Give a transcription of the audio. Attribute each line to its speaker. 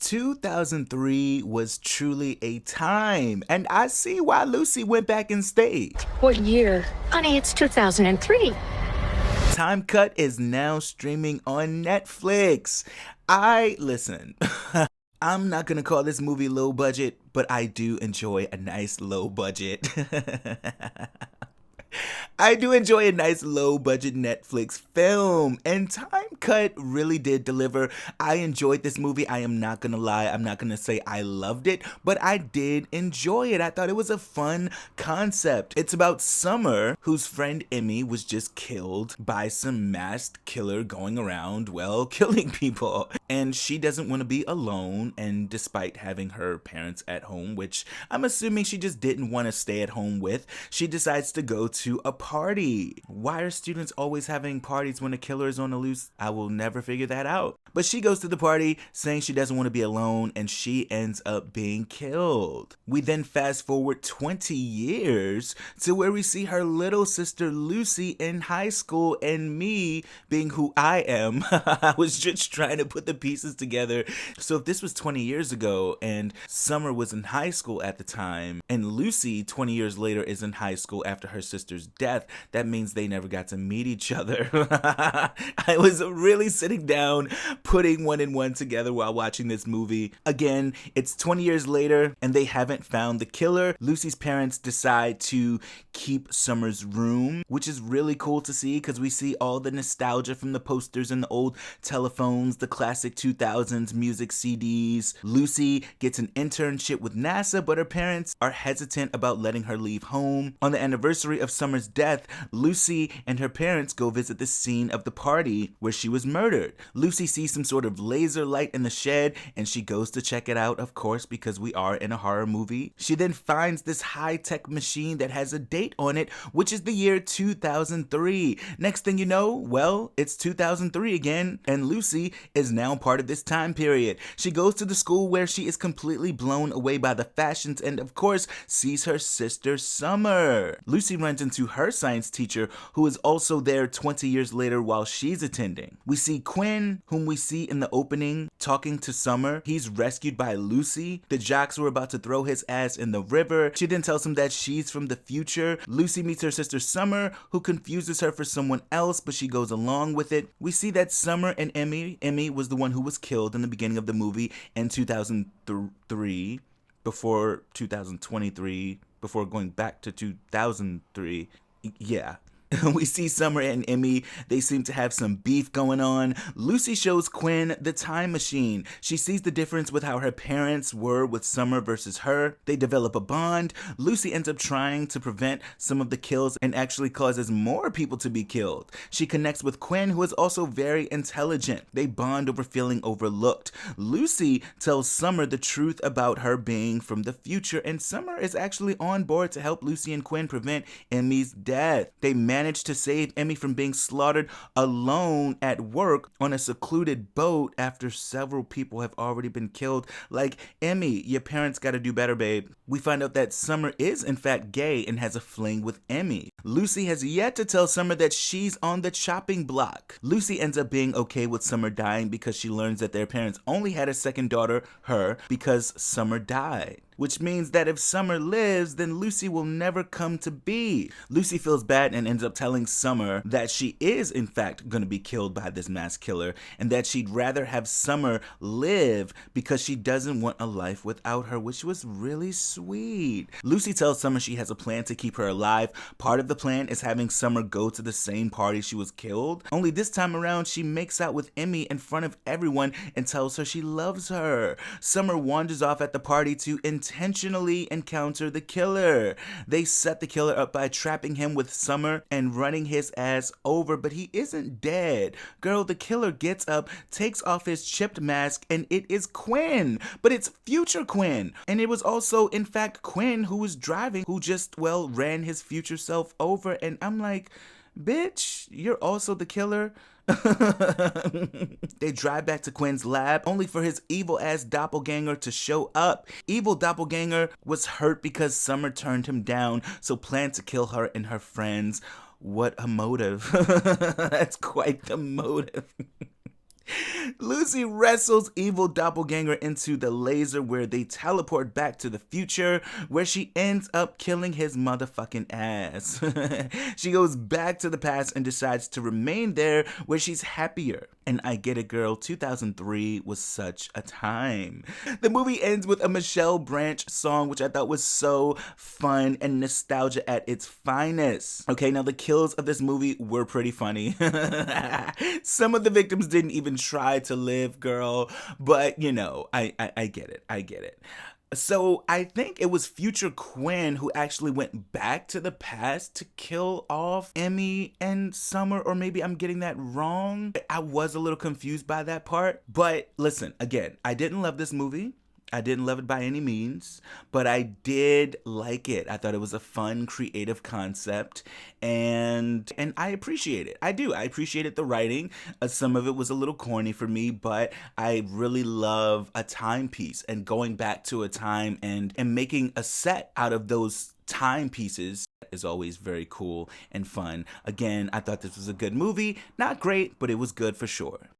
Speaker 1: 2003 was truly a time, and I see why Lucy went back and stayed.
Speaker 2: What year? Honey, it's 2003.
Speaker 1: Time Cut is now streaming on Netflix. Listen, I'm not gonna call this movie low budget, but I do enjoy a nice low budget. I do enjoy a nice low budget Netflix film, and Time Cut really did deliver. I enjoyed this movie. I am not gonna lie. I'm not gonna say I loved it, but I did enjoy it. I thought it was a fun concept. It's about Summer, whose friend Emmy was just killed by some masked killer going around, well, killing people. And she doesn't want to be alone, and despite having her parents at home, which I'm assuming she just didn't want to stay at home with, she decides to go to a party. Why are students always having parties when a killer is on the loose? I will never figure that out. But she goes to the party saying she doesn't want to be alone, and she ends up being killed. We then fast forward 20 years to where we see her little sister Lucy in high school, and me being who I am, I was just trying to put the pieces together. So if this was 20 years ago and Summer was in high school at the time, and Lucy 20 years later is in high school after her sister's death, that means they never got to meet each other. I was really sitting down, putting one and one together while watching this movie. Again, it's 20 years later and they haven't found the killer. Lucy's parents decide to keep Summer's room, which is really cool to see because we see all the nostalgia from the posters and the old telephones, the classic 2000s music CDs. Lucy gets an internship with NASA, but her parents are hesitant about letting her leave home. On the anniversary of Summer's death, Lucy and her parents go visit the scene of the party where she was murdered. Lucy sees some sort of laser light in the shed and she goes to check it out, of course, because we are in a horror movie. She then finds this high-tech machine that has a date on it, which is the year 2003. Next thing you know, well, it's 2003 again, and Lucy is now part of this time period. She goes to the school where she is completely blown away by the fashions and, of course, sees her sister Summer. Lucy runs into her science teacher, who is also there 20 years later while she's attending. We see Quinn, whom we see in the opening, talking to Summer. He's rescued by Lucy. The jocks were about to throw his ass in the river. She then tells him that she's from the future. Lucy meets her sister Summer, who confuses her for someone else, but she goes along with it. We see that Summer and Emmy was the one who was killed in the beginning of the movie in 2003, before 2023, before going back to 2003. Yeah. We see Summer and Emmy. They seem to have some beef going on. Lucy shows Quinn the time machine. She sees the difference with how her parents were with Summer versus her. They develop a bond. Lucy ends up trying to prevent some of the kills and actually causes more people to be killed. She connects with Quinn, who is also very intelligent. They bond over feeling overlooked. Lucy tells Summer the truth about her being from the future, and Summer is actually on board to help Lucy and Quinn prevent Emmy's death. They managed to save Emmy from being slaughtered alone at work on a secluded boat after several people have already been killed. Like, Emmy, your parents gotta do better, babe. We find out that Summer is in fact gay and has a fling with Emmy. Lucy has yet to tell Summer that she's on the chopping block. Lucy ends up being okay with Summer dying because she learns that their parents only had a second daughter, her, because Summer died. Which means that if Summer lives, then Lucy will never come to be. Lucy feels bad and ends up telling Summer that she is in fact going to be killed by this mass killer, and that she'd rather have Summer live because she doesn't want a life without her, which was really sweet. Lucy tells Summer she has a plan to keep her alive. Part of the plan is having Summer go to the same party she was killed. Only this time around, she makes out with Emmy in front of everyone and tells her she loves her. Summer wanders off at the party to intentionally encounter the killer. They set the killer up by trapping him with Summer and running his ass over, but he isn't dead. Girl, the killer gets up, takes off his chipped mask, and it is Quinn. But it's future Quinn. And it was also, in fact, Quinn who was driving, who just, well, ran his future self over. And I'm like, bitch, you're also the killer? They drive back to Quinn's lab, only for his evil-ass doppelganger to show up. Evil doppelganger was hurt because Summer turned him down, so planned to kill her and her friends. What a motive. That's quite the motive. Lucy wrestles evil doppelganger into the laser where they teleport back to the future, where she ends up killing his motherfucking ass. She goes back to the past and decides to remain there where she's happier. And I get it, girl, 2003 was such a time. The movie ends with a Michelle Branch song, which I thought was so fun and nostalgia at its finest. Okay, now the kills of this movie were pretty funny. Some of the victims didn't even try to live, girl, but you know, I get it. I get it. So I think it was future Quinn who actually went back to the past to kill off Emmy and Summer, or maybe I'm getting that wrong. I was a little confused by that part, but listen, again, I didn't love this movie. I didn't love it by any means, but I did like it. I thought it was a fun, creative concept, and I appreciate it. I do. I appreciated the writing. Some of it was a little corny for me, but I really love a timepiece and going back to a time and making a set out of those timepieces is always very cool and fun. Again, I thought this was a good movie. Not great, but it was good for sure.